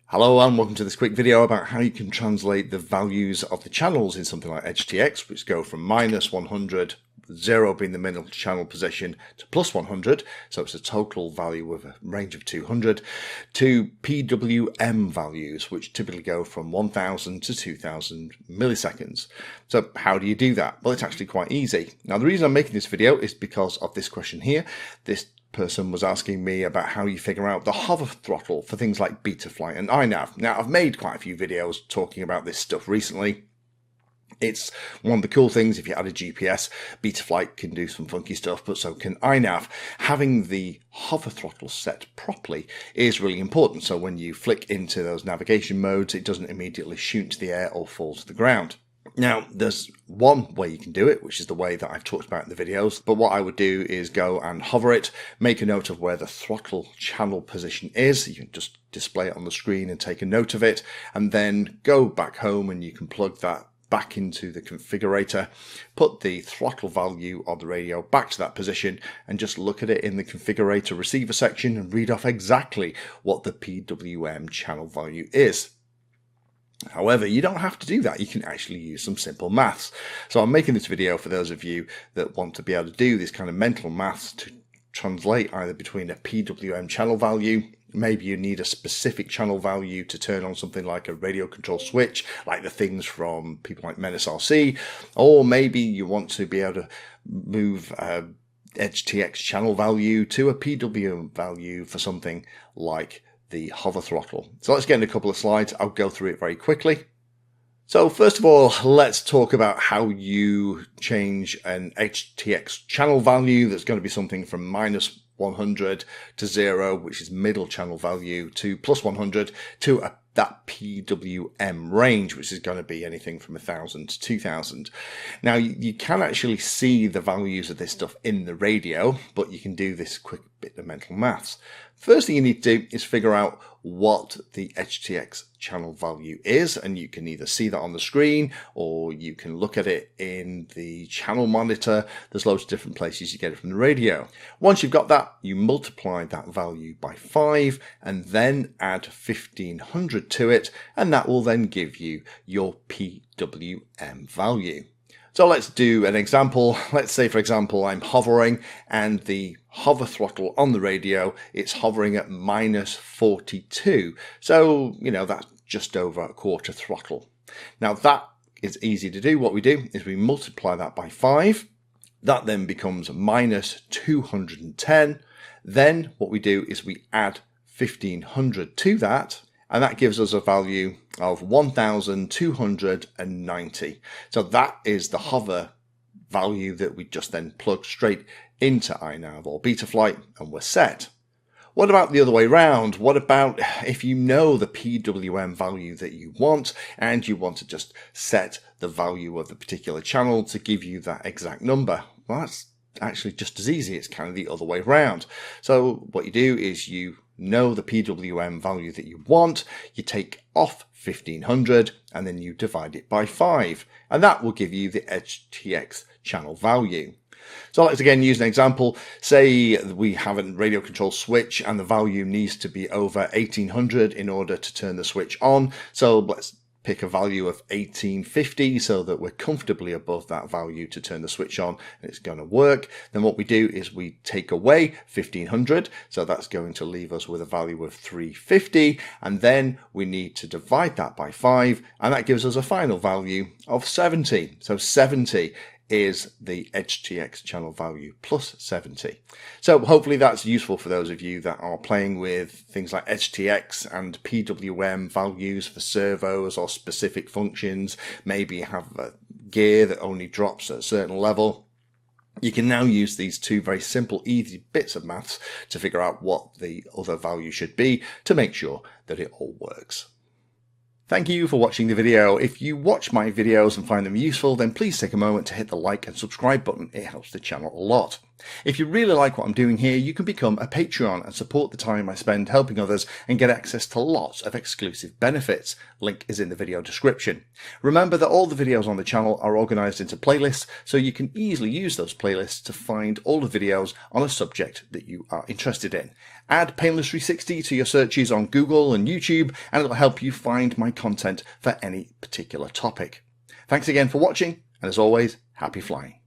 Hello and welcome to this quick video about how you can translate the values of the channels in something like EdgeTX, which go from -100, 0 being the middle channel position, to +100, so it's a total value with a range of 200, to PWM values, which typically go from 1000 to 2000 milliseconds. So how do you do that? Well, it's actually quite easy. Now, the reason I'm making this video is because of this question here. This person was asking me about how you figure out the hover throttle for things like Betaflight and iNav. Now, I've made quite a few videos talking about this stuff recently. It's one of the cool things. If you add a GPS, Betaflight can do some funky stuff, but so can iNav. Having the hover throttle set properly is really important. So when you flick into those navigation modes, it doesn't immediately shoot into the air or fall to the ground. Now, there's one way you can do it, which is the way that I've talked about in the videos, but what I would do is go and hover it, make a note of where the throttle channel position is. You can just display it on the screen and take a note of it, and then go back home and you can plug that back into the configurator, put the throttle value of the radio back to that position, and just look at it in the configurator receiver section and read off exactly what the PWM channel value is. However, you don't have to do that. You can actually use some simple maths. So I'm making this video for those of you that want to be able to do this kind of mental maths to translate either between a PWM channel value. Maybe you need a specific channel value to turn on something like a radio control switch, like the things from people like Menace RC, or maybe you want to be able to move EdgeTX channel value to a PWM value for something like the hover throttle. So let's get in a couple of slides. I'll go through it very quickly. So first of all, let's talk about how you change an EdgeTX channel value that's going to be something from -100 to 0, which is middle channel value, to +100 to that PWM range, which is going to be anything from 1000 to 2000. Now, you can actually see the values of this stuff in the radio, but you can do this quick bit of mental maths. First thing you need to do is figure out what the EdgeTX channel value is, and you can either see that on the screen or you can look at it in the channel monitor. There's loads of different places you get it from the radio. Once you've got that, you multiply that value by 5 and then add 1500 to it, and that will then give you your PWM value. So let's do an example. Let's say, for example, I'm hovering and the hover throttle on the radio, it's hovering at -42. So, that's just over a quarter throttle. Now that is easy to do. What we do is we multiply that by 5. That then becomes -210. Then what we do is we add 1500 to that, and that gives us a value of 1290. So that is the hover value that we just then plug straight into iNav or Betaflight, and we're set. What about the other way around? What about if you know the PWM value that you want and you want to just set the value of the particular channel to give you that exact number? Well, that's actually just as easy. It's kind of the other way around. So what you do is you know the PWM value that you want, you take off 1500 and then you divide it by 5, and that will give you the EdgeTX channel value. So let's again use an example. Say we have a radio control switch and the value needs to be over 1800 in order to turn the switch on. So let's pick a value of 1850 so that we're comfortably above that value to turn the switch on and it's going to work. Then what we do is we take away 1500, so that's going to leave us with a value of 350, and then we need to divide that by 5, and that gives us a final value of 70. So 70 is the EdgeTX channel value plus 70. So hopefully that's useful for those of you that are playing with things like EdgeTX and PWM values for servos or specific functions. Maybe you have a gear that only drops at a certain level. You can now use these two very simple, easy bits of maths to figure out what the other value should be to make sure that it all works. Thank you for watching the video. If you watch my videos and find them useful, then please take a moment to hit the like and subscribe button. It helps the channel a lot. If you really like what I'm doing here, you can become a Patreon and support the time I spend helping others and get access to lots of exclusive benefits. Link is in the video description. Remember that all the videos on the channel are organized into playlists, so you can easily use those playlists to find all the videos on a subject that you are interested in. Add Painless 360 to your searches on Google and YouTube, and it'll help you find my content for any particular topic. Thanks again for watching, and as always, happy flying.